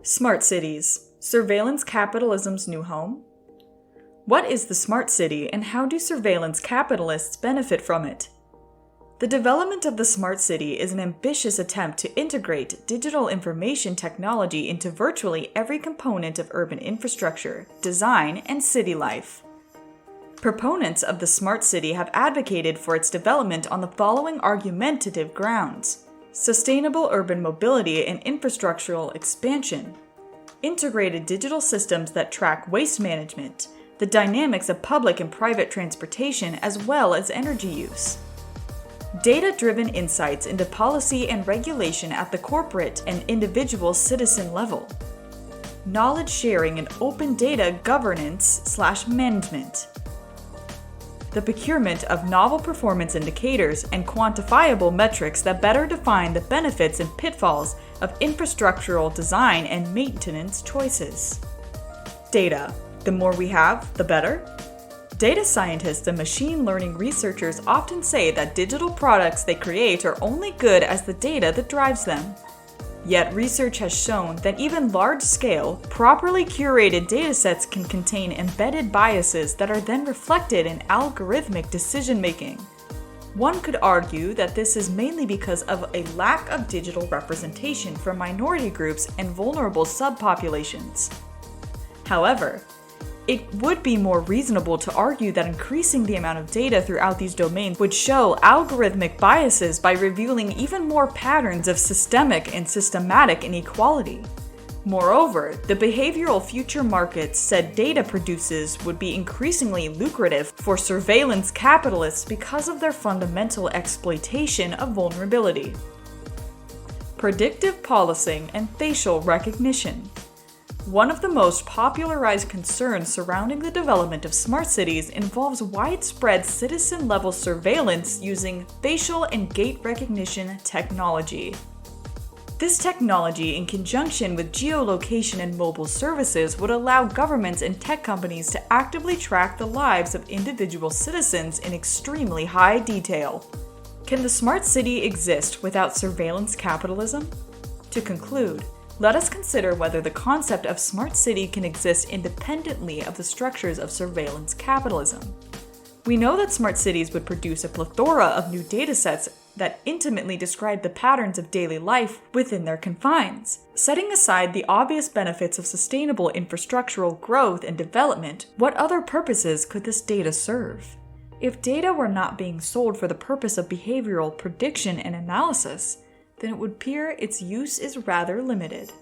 Smart cities. Surveillance capitalism's new home? What is the smart city and how do surveillance capitalists benefit from it? The development of the smart city is an ambitious attempt to integrate digital information technology into virtually every component of urban infrastructure, design, and city life. Proponents of the smart city have advocated for its development on the following argumentative grounds: sustainable urban mobility and infrastructural expansion, integrated digital systems that track waste management, the dynamics of public and private transportation, as well as energy use, data-driven insights into policy and regulation at the corporate and individual citizen level, knowledge sharing and open data governance/management, the procurement of novel performance indicators and quantifiable metrics that better define the benefits and pitfalls of infrastructural design and maintenance choices. Data. The more we have, the better? Data scientists and machine learning researchers often say that digital products they create are only good as the data that drives them. Yet research has shown that even large-scale, properly curated datasets can contain embedded biases that are then reflected in algorithmic decision-making. One could argue that this is mainly because of a lack of digital representation for minority groups and vulnerable subpopulations. However, it would be more reasonable to argue that increasing the amount of data throughout these domains would show algorithmic biases by revealing even more patterns of systemic and systematic inequality. Moreover, the behavioral future markets said data produces would be increasingly lucrative for surveillance capitalists because of their fundamental exploitation of vulnerability. Predictive policing and facial recognition. One of the most popularized concerns surrounding the development of smart cities involves widespread citizen-level surveillance using facial and gait recognition technology. This technology, in conjunction with geolocation and mobile services, would allow governments and tech companies to actively track the lives of individual citizens in extremely high detail. Can the smart city exist without surveillance capitalism? To conclude, let us consider whether the concept of smart city can exist independently of the structures of surveillance capitalism. We know that smart cities would produce a plethora of new datasets that intimately describe the patterns of daily life within their confines. Setting aside the obvious benefits of sustainable infrastructural growth and development, what other purposes could this data serve? If data were not being sold for the purpose of behavioral prediction and analysis, then it would appear its use is rather limited.